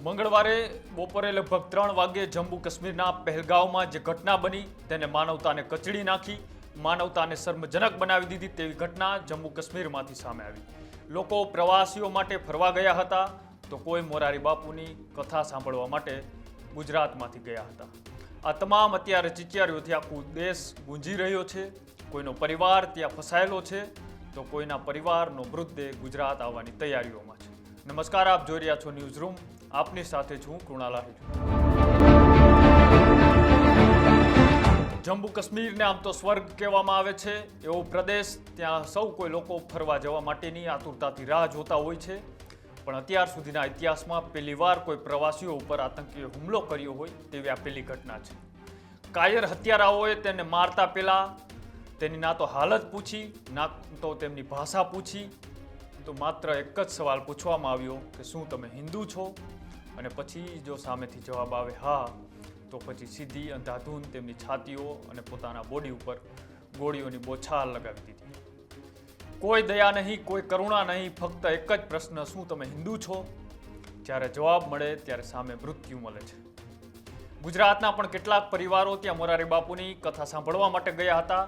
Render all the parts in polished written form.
મંગળવારે બપોરે લગભગ 3 વાગ્યે જમ્મુ કાશ્મીરના પહેલગાંવમાં જે ઘટના બની તેને માનવતાને કચડી નાખી, માનવતાને શર્મજનક બનાવી દીધી તેવી ઘટના જમ્મુ કાશ્મીરમાંથી સામે આવી। લોકો પ્રવાસીઓ માટે ફરવા ગયા હતા તો કોઈ મોરારી બાપુની કથા સાંભળવા માટે ગુજરાતમાંથી ગયા હતા। આ તમામ અત્યારે ચિચિયારીઓથી આખું દેશ ગુંજી રહ્યો છે। કોઈનો પરિવાર ત્યાં ફસાયેલો છે તો કોઈના પરિવારનો મૃતદેહ ગુજરાત આવવાની તૈયારીઓમાં છે। નમસ્કાર, આપ જોઈ રહ્યા છો ન્યૂઝ રૂમ। આપની સાથે છું કૃણાલ આહિર। જમ્મુ કાશ્મીરને આમ તો સ્વર્ગ કહેવામાં આવે છે એવો પ્રદેશ, ત્યાં સૌ કોઈ લોકો ફરવા જવા માટેની આતુરતાથી રાહ જોતા હોય છે। પણ અત્યાર સુધીના ઇતિહાસમાં પહેલીવાર કોઈ પ્રવાસીઓ ઉપર આતંકીય હુમલો કર્યો હોય તેવી આ પહેલી ઘટના છે। કાયર હત્યારાઓએ તેને મારતા પહેલા તેની ના તો હાલત પૂછી, ના તો તેમની ભાષા પૂછી, તો માત્ર એક જ સવાલ પૂછવામાં આવ્યો કે શું તમે હિન્દુ છો? અને પછી જો સામેથી જવાબ આવે હા, તો પછી સીધી અંધાધૂંધ તેમની છાતીઓ અને પોતાના બોડી ઉપર ગોળીઓની બોછાર લગાવી દીધી। કોઈ દયા નહીં, કોઈ કરુણા નહીં, ફક્ત એક જ પ્રશ્ન, શું તમે હિન્દુ છો? જ્યારે જવાબ મળે ત્યારે સામે મૃત્યુ મળે છે। ગુજરાતના પણ કેટલાક પરિવારો ત્યાં મોરારી બાપુની કથા સાંભળવા માટે ગયા હતા।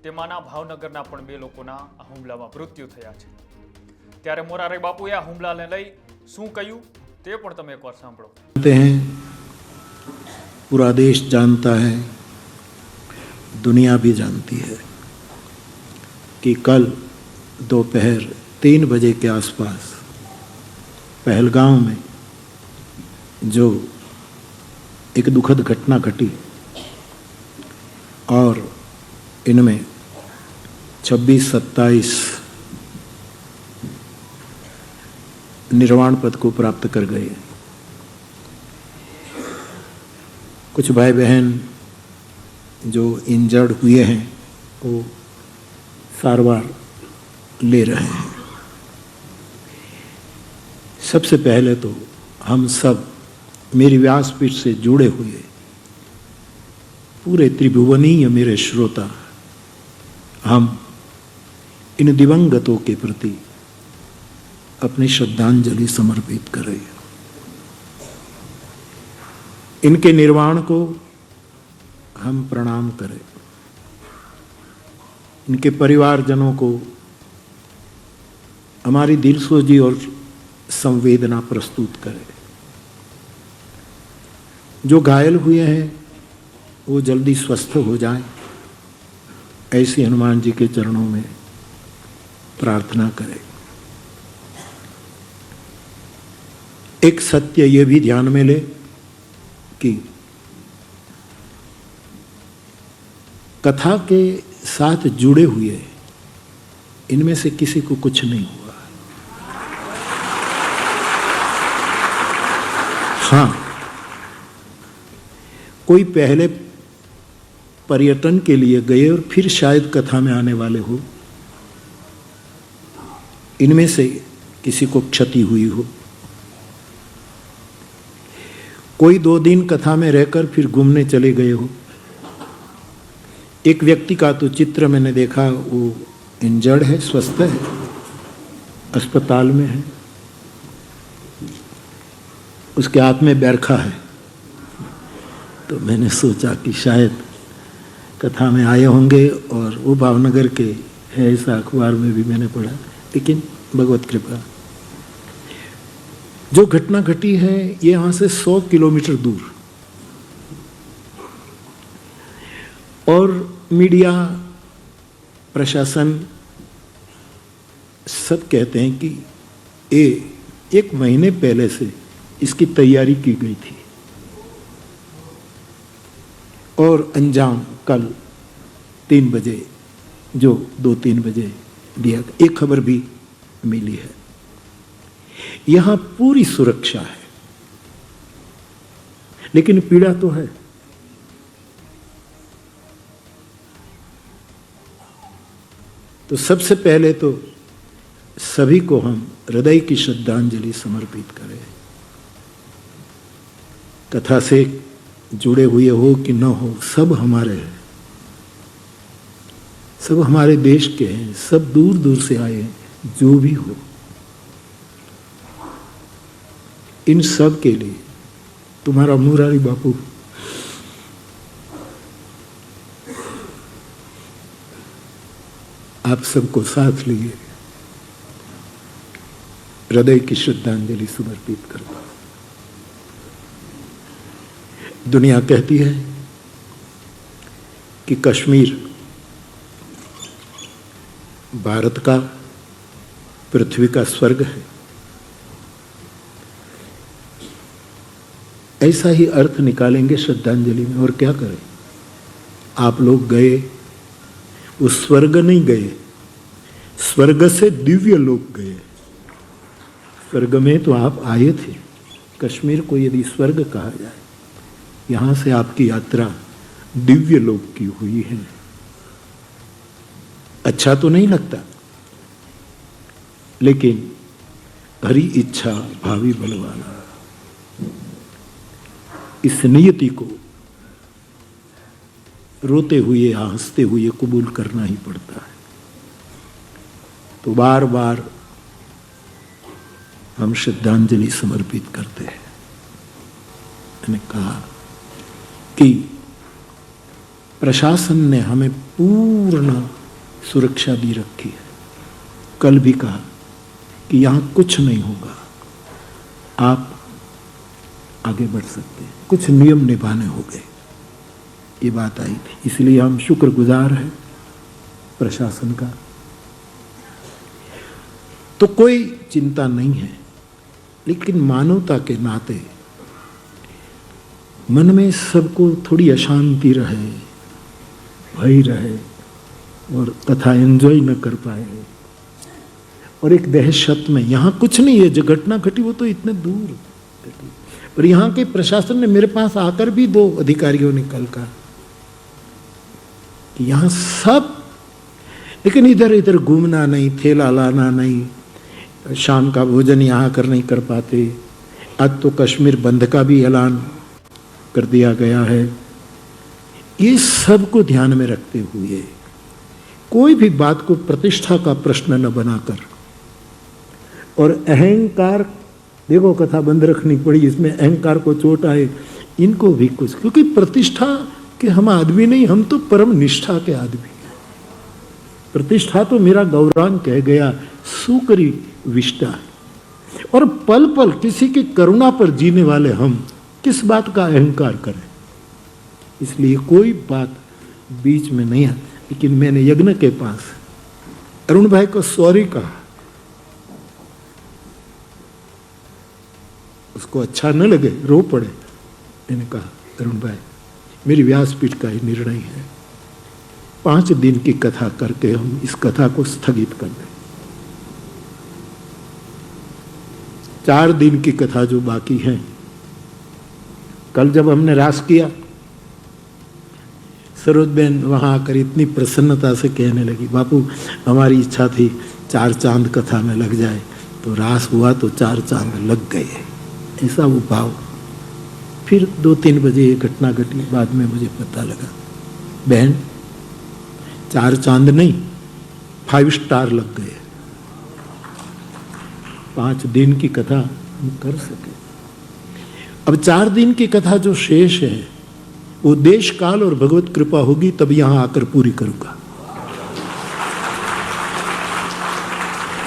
તેમાંના ભાવનગરના પણ 2 લોકોના આ હુમલામાં મૃત્યુ થયા છે। ત્યારે મોરારી બાપુએ આ હુમલાને લઈ શું કહ્યું તે પણ તમે એકવાર સાંભળો। पूरा देश जानता है, दुनिया भी जानती है कि कल दोपहर 3 बजे के आसपास पहलगांव में जो एक दुखद घटना घटी और इनमें 26-27 निर्वाण पद को प्राप्त कर गए। कुछ भाई बहन जो इंजर्ड हुए हैं वो सारवार ले रहे हैं। सबसे पहले तो हम सब, मेरी व्यासपीठ से जुड़े हुए पूरे त्रिभुवनीय मेरे श्रोता, हम इन दिवंगतों के प्रति अपनी श्रद्धांजलि समर्पित करें। इनके निर्वाण को हम प्रणाम करें, इनके परिवारजनों को हमारी दिलसोजी और संवेदना प्रस्तुत करें। जो घायल हुए हैं वो जल्दी स्वस्थ हो जाएं, ऐसी हनुमान जी के चरणों में प्रार्थना करें। एक सत्य ये भी ध्यान में ले कि कथा के साथ जुड़े हुए इनमें से किसी को कुछ नहीं हुआ। हाँ, कोई पहले पर्यटन के लिए गए और फिर शायद कथा में आने वाले हो, इनमें से किसी को क्षति हुई हो। कोई 2 दिन कथा में रहकर फिर घूमने चले गए हो। एक व्यक्ति का तो चित्र मैंने देखा, वो इंजर्ड है, स्वस्थ है, अस्पताल में है, उसके हाथ में बैरखा है। तो मैंने सोचा कि शायद कथा में आए होंगे और वो भावनगर के है, ऐसा अखबार में भी मैंने पढ़ा। लेकिन भगवत कृपा, जो घटना घटी है ये यहाँ से 100 किलोमीटर दूर, और मीडिया, प्रशासन सब कहते हैं कि 1 महीने पहले से इसकी तैयारी की गई थी और अंजाम कल 3 बजे, जो 2-3 बजे दिया। एक खबर भी मिली है, यहां पूरी सुरक्षा है, लेकिन पीड़ा तो है। तो सबसे पहले तो सभी को हम हृदय की श्रद्धांजलि समर्पित करें। कथा से जुड़े हुए हो कि न हो, सब हमारे हैं, सब हमारे देश के हैं, सब दूर दूर से आए हैं, जो भी हो। इन सब के लिए तुम्हारा मुरारी बापू आप सबको साथ लिए हृदय की श्रद्धांजलि समर्पित करता हूं। दुनिया कहती है कि कश्मीर भारत का, पृथ्वी का स्वर्ग है। ऐसा ही अर्थ निकालेंगे श्रद्धांजलि में, और क्या करें। आप लोग गए, वो स्वर्ग नहीं गए, स्वर्ग से दिव्य लोक गए। स्वर्ग में तो आप आए थे, कश्मीर को यदि स्वर्ग कहा जाए, यहां से आपकी यात्रा दिव्य लोक की हुई है। अच्छा तो नहीं लगता, लेकिन हरी इच्छा भावी बलवाना, इस नियति को रोते हुए या हंसते हुए कबूल करना ही पड़ता है। तो बार बार हम श्रद्धांजलि समर्पित करते हैं। मैंने कहा कि प्रशासन ने हमें पूर्ण सुरक्षा दी रखी है। कल भी कहा कि यहां कुछ नहीं होगा, आप आगे बढ़ सकते हैं, कुछ नियम निभाने हो गए, ये बात आई थी। इसलिए हम शुक्रगुजार हैं प्रशासन का। तो कोई चिंता नहीं है, लेकिन मानवता के नाते मन में सबको थोड़ी अशांति रहे, भय रहे, और कथा एंजॉय न कर पाए, और एक दहशत में यहां कुछ नहीं है। जो घटना घटी वो तो इतने दूर घटी, और यहां के प्रशासन ने मेरे पास आकर भी 2 अधिकारियों ने कल कहा कि यहां सब, लेकिन इधर इधर घूमना नहीं, थैला लाना नहीं, शाम का भोजन यहाँ आकर नहीं कर पाते। आज तो कश्मीर बंद का भी ऐलान कर दिया गया है। ये सब को ध्यान में रखते हुए कोई भी बात को प्रतिष्ठा का प्रश्न न बनाकर, और अहंकार, देखो कथा बंद रखनी पड़ी, इसमें अहंकार को चोट आए, इनको भी कुछ, क्योंकि प्रतिष्ठा के हम आदमी नहीं, हम तो परम निष्ठा के आदमी। प्रतिष्ठा तो मेरा गौरांग कह गया, सुकरी विष्टा है। और पल पल किसी की करुणा पर जीने वाले हम किस बात का अहंकार करें। इसलिए कोई बात बीच में नहीं है। लेकिन मैंने यज्ञ के पास अरुण भाई को सॉरी कहा, उसको अच्छा न लगे, रो पड़े। मैंने कहा अरुण भाई, मेरी व्यासपीठ का ही निर्णय है, 5 दिन की कथा करके हम इस कथा को स्थगित कर दें। 4 दिन की कथा जो बाकी है, कल जब हमने रास किया, सरोजबेन वहां आकर इतनी प्रसन्नता से कहने लगी, बापू हमारी इच्छा थी 4 चांद कथा में लग जाए, तो रास हुआ तो 4 चांद लग गए। ऐसा वो भाव। फिर 2-3 बजे ये घटना घटी, बाद में मुझे पता लगा, बहन 4 चांद नहीं 5 स्टार लग गए। 5 दिन की कथा हम कर सके। अब 4 दिन की कथा जो शेष है, वो देश काल और भगवत कृपा होगी तब यहां आकर पूरी करूंगा।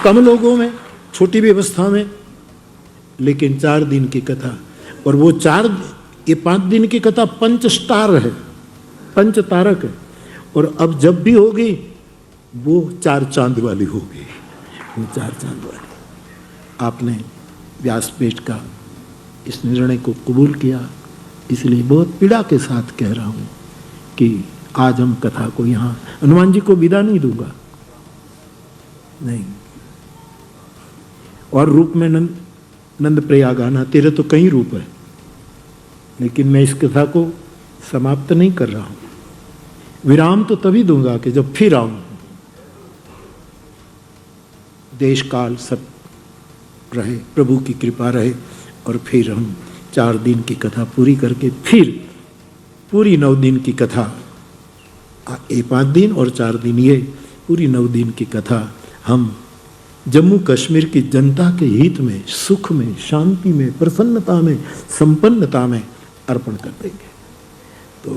कम लोगों में, छोटी व्यवस्था में, लेकिन 4 दिन की कथा। और वो 5 दिन की कथा 5 स्टार है, 5 तारक है। और अब जब भी होगी वो 4 चांद वाली होगी, वो 4 चांद वाली। आपने व्यासपीठ का इस निर्णय को कबूल किया, इसलिए बहुत पीड़ा के साथ कह रहा हूं कि आज हम कथा को यहाँ, हनुमान जी को विदा नहीं दूंगा, नहीं। और रूप में नंद प्रयाग आना, तेरे तो कई रूप है, लेकिन मैं इस कथा को समाप्त नहीं कर रहा हूं। विराम तो तभी दूंगा कि जब फिर आऊं। देश काल सब रहे, प्रभु की कृपा रहे, और फिर हम 4 दिन की कथा पूरी करके फिर पूरी 9 दिन की कथा, ये 5 दिन और 4 दिन ये पूरी 9 दिन की कथा हम जम्मू कश्मीर की जनता के हित में, सुख में, शांति में, प्रसन्नता में, संपन्नता में अर्पण कर देंगे। तो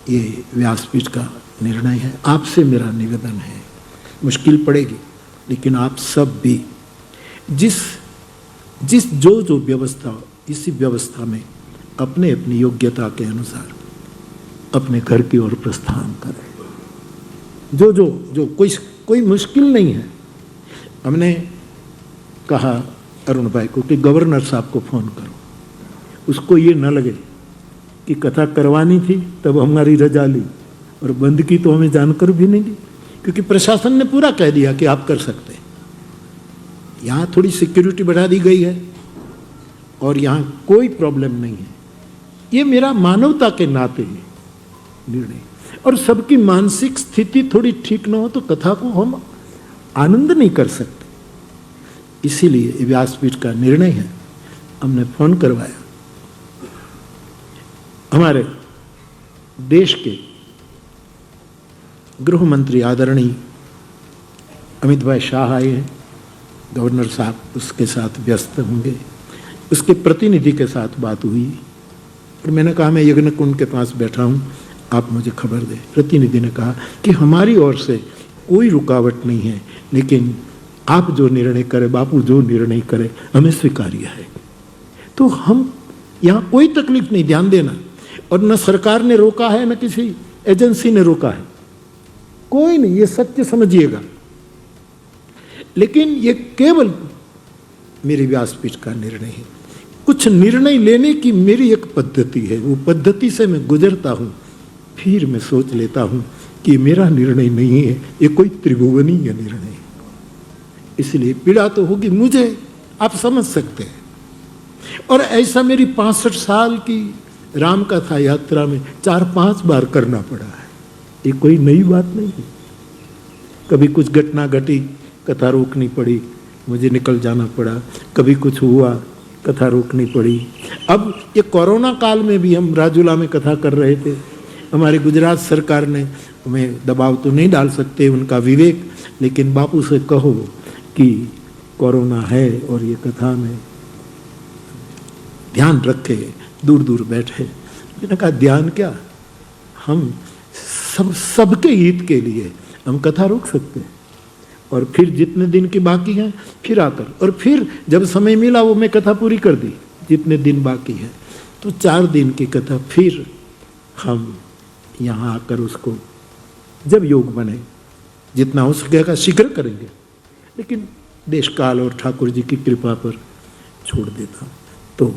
ये व्यासपीठ का निर्णय है। आपसे मेरा निवेदन है, मुश्किल पड़ेगी लेकिन आप सब भी जिस जो व्यवस्था, इसी व्यवस्था में अपने अपनी योग्यता के अनुसार अपने घर की ओर प्रस्थान करें। जो कोई मुश्किल नहीं है। हमने कहा अरुण भाई को कि गवर्नर साहब को फोन करो, उसको ये न लगे कि कथा करवानी थी तब हमारी रजा ली और बंद की तो हमें जानकर भी नहीं दी, क्योंकि प्रशासन ने पूरा कह दिया कि आप कर सकते हैं। यहाँ थोड़ी सिक्योरिटी बढ़ा दी गई है और यहाँ कोई प्रॉब्लम नहीं है। ये मेरा मानवता के नाते निर्णय, और सबकी मानसिक स्थिति थोड़ी ठीक ना हो तो कथा को हम आनंद नहीं कर सकते। इसीलिए व्यासपीठ का निर्णय है। हमने फोन करवाया, हमारे देश के गृह मंत्री आदरणीय अमित भाई शाह आए हैं। गवर्नर साहब उसके साथ व्यस्त होंगे। उसके प्रतिनिधि के साथ बात हुई और मैंने कहा मैं यज्ञ कुंड के पास बैठा हूँ, आप मुझे खबर दें। प्रतिनिधि ने कहा कि हमारी ओर से कोई रुकावट नहीं है, लेकिन आप जो निर्णय करें, बापू जो निर्णय करें, हमें स्वीकार्य है। तो हम यहाँ कोई तकलीफ नहीं, ध्यान देना। और न सरकार ने रोका है, न किसी एजेंसी ने रोका है, कोई नहीं, ये सत्य समझिएगा। लेकिन ये केवल मेरी व्यासपीठ का निर्णय है। कुछ निर्णय लेने की मेरी एक पद्धति है, वो पद्धति से मैं गुजरता हूँ, फिर मैं सोच लेता हूँ कि मेरा निर्णय नहीं है, ये कोई त्रिभुवनीय निर्णय है। इसलिए पीड़ा तो होगी मुझे, आप समझ सकते हैं। और ऐसा मेरी 65 साल की राम कथा यात्रा में 4-5 बार करना पड़ा है। ये कोई नई बात नहीं है। कभी कुछ घटना घटी, कथा रोकनी पड़ी, मुझे निकल जाना पड़ा। कभी कुछ हुआ, कथा रोकनी पड़ी। अब ये कोरोना काल में भी हम राजूला में कथा कर रहे थे। हमारी गुजरात सरकार ने, हमें दबाव तो नहीं डाल सकते, उनका विवेक, लेकिन बापू से कहो कि कोरोना है और ये कथा में ध्यान रखे, दूर दूर बैठे। मैंने कहा ध्यान क्या, हम सबके हित के लिए हम कथा रोक सकते हैं। और फिर जितने दिन की बाकी हैं फिर आकर, और फिर जब समय मिला वो मैं कथा पूरी कर दी। जितने दिन बाकी है तो 4 दिन की कथा फिर हम यहाँ आकर उसको जब योग बने जितना हो सकेगा शीघ्र करेंगे, लेकिन देश काल और ठाकुर जी की कृपा पर छोड़ देता हूँ। तो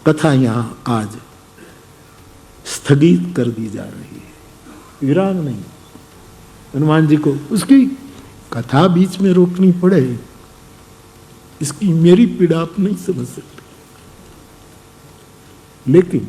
कथा यहाँ आज स्थगित कर दी जा रही है, विराम नहीं। हनुमान जी को उसकी कथा बीच में रोकनी पड़े, इसकी मेरी पीड़ा आप नहीं समझ सकते। लेकिन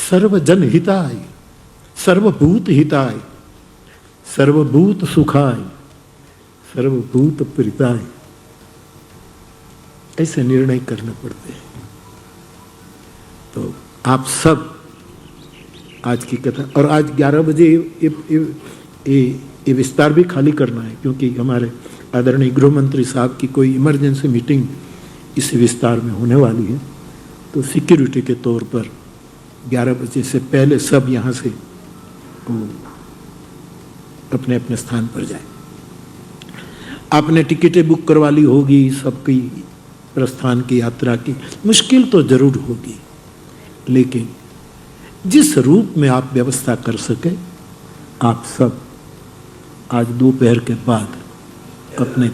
सर्वजन हिताय, सर्वभूत हिताय, सर्वभूत सुखाय, सर्वभूत प्रीताय, ऐसे निर्णय करने पड़ते हैं। तो आप सब आज की कथा, और आज 11 बजे ये विस्तार भी खाली करना है, क्योंकि हमारे आदरणीय गृह मंत्री साहब की कोई इमरजेंसी मीटिंग इस विस्तार में होने वाली है। तो सिक्योरिटी के तौर पर 11 बजे से पहले सब यहाँ से अपने अपने स्थान पर जाए। आपने टिकटें बुक करवा ली होगी सबकी प्रस्थान की, यात्रा की। मुश्किल तो जरूर होगी, लेकिन जिस रूप में आप व्यवस्था कर सके, आप सब आज दोपहर के बाद अपने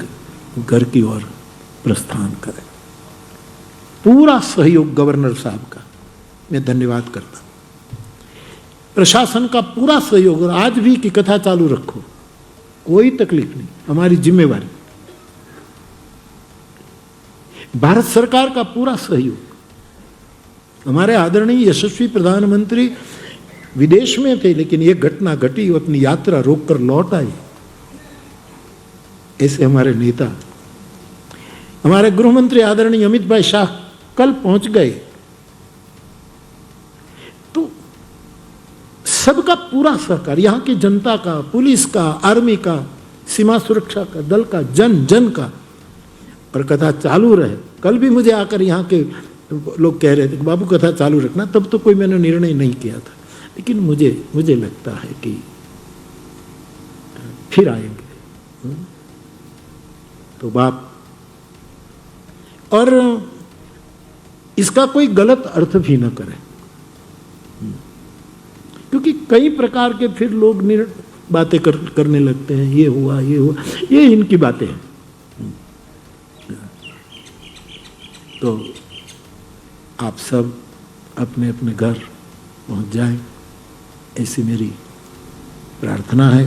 घर की ओर प्रस्थान करें। पूरा सहयोग गवर्नर साहब का मैं धन्यवाद करता हूं, प्रशासन का पूरा सहयोग। और आज भी की कथा चालू रखो, कोई तकलीफ नहीं, हमारी जिम्मेवारी। भारत सरकार का पूरा सहयोग। हमारे आदरणीय यशस्वी प्रधानमंत्री विदेश में थे, लेकिन ये घटना घटी, वो अपनी यात्रा रोककर लौट आए। ऐसे हमारे नेता, हमारे गृह मंत्री आदरणीय अमित भाई शाह कल पहुंच गए। तो सबका पूरा सहकार, यहाँ की जनता का, पुलिस का, आर्मी का, सीमा सुरक्षा का दल का, जन जन का। और कथा चालू रहे। कल भी मुझे आकर यहाँ के लोग कह रहे थे कि बाबू कथा चालू रखना, तब तो कोई मैंने निर्णय नहीं किया था, लेकिन मुझे लगता है कि फिर आएंगे तो बाप। और इसका कोई गलत अर्थ भी न करें, क्योंकि कई प्रकार के फिर लोग बातें करने लगते हैं, ये हुआ, ये इनकी बातें हैं। तो आप सब अपने अपने घर पहुंच जाएं, ऐसी मेरी प्रार्थना है।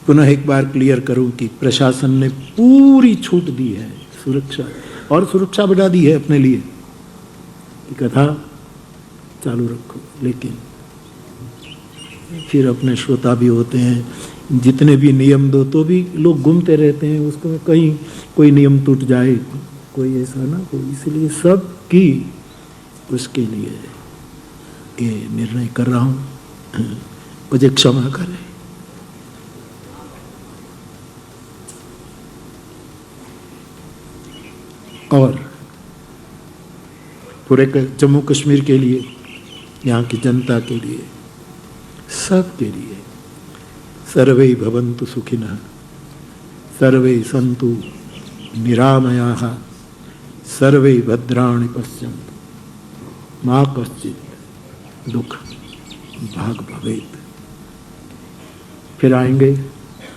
पुनः एक बार क्लियर करूं कि प्रशासन ने पूरी छूट दी है, सुरक्षा बढ़ा दी है अपने लिए कि कथा चालू रखो, लेकिन फिर अपने श्रोता भी होते हैं, जितने भी नियम दो तो भी लोग घूमते रहते हैं, उसको कहीं कोई नियम टूट जाए, कोई ऐसा ना हो, इसलिए सब की उसके लिए ये निर्णय कर रहा हूं, मुझे क्षमा करें। और पूरे जम्मू कश्मीर के लिए, यहाँ की जनता के लिए, सब के लिए सर्वे भवन्तु सुखिनः, सर्वे सन्तु निरामयाः, सर्वे भद्राणि पश्यन्तु, मा कश्चित् दुख भाग भवेत्। फिर आएंगे,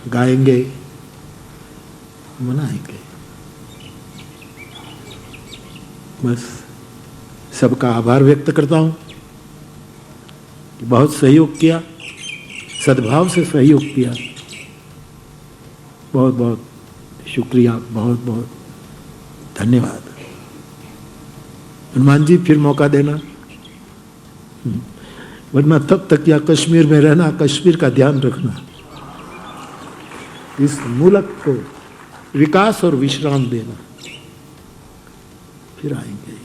गाएंगे, मनाएंगे। बस सबका आभार व्यक्त करता हूँ कि बहुत सहयोग किया, सद्भाव से सहयोग किया। बहुत बहुत शुक्रिया, बहुत बहुत धन्यवाद। हनुमान जी फिर मौका देना, वरना तब तक या कश्मीर में रहना, कश्मीर का ध्यान रखना, इस मुल्क को विकास और विश्राम देना। फिर आएंगे।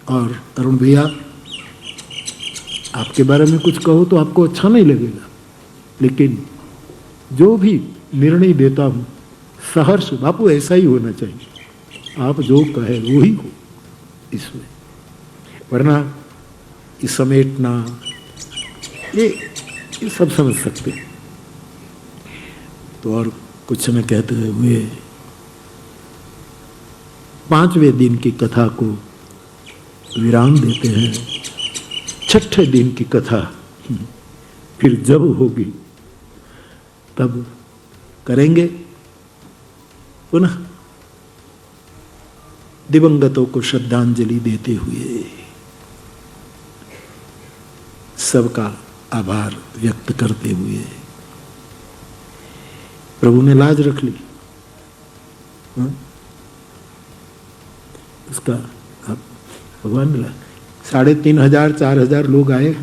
और अरुण भैया, आपके बारे में कुछ कहो तो आपको अच्छा नहीं लगेगा, लेकिन जो भी निर्णय देता हूं सहर्ष, बापू ऐसा ही होना चाहिए, आप जो कहे वो ही हो इसमें, वरना ये समेटना, ये सब समझ सकते हैं। तो और कुछ समय कहते हुए 5वें दिन की कथा को विराम देते हैं। 6ठे दिन की कथा फिर जब होगी तब करेंगे। पुनः दिवंगतों को श्रद्धांजलि देते हुए सबका आभार व्यक्त करते हुए, प्रभु ने लाज रख ली, उसका भगवान मिला। 3500 4000 लोग आए,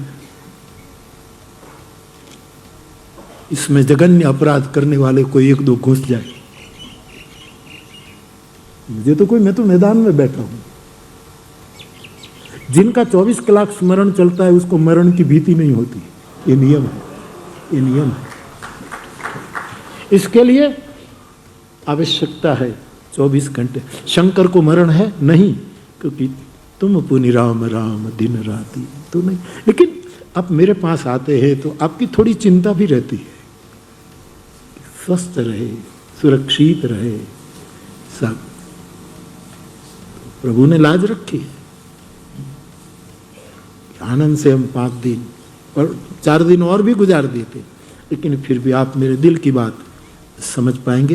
इसमें जघन्य अपराध करने वाले कोई 1-2 घुस जाए, मुझे तो कोई, मैं तो मैदान में बैठा हूं। जिनका 24 कलाक स्मरण चलता है उसको मरण की भीति नहीं होती। ये नियम है, ये नियम है। इसके लिए आवश्यकता है 24 घंटे। शंकर को मरण है नहीं, क्योंकि तुम पुनि राम राम दिन राति तो नहीं, लेकिन आप मेरे पास आते हैं तो आपकी थोड़ी चिंता भी रहती है, स्वस्थ रहे, सुरक्षित रहे सब। प्रभु ने लाज रखी है। आनंद से हम 5 दिन और 4 दिन और भी गुजार देते, लेकिन फिर भी आप मेरे दिल की बात समझ पाएंगे।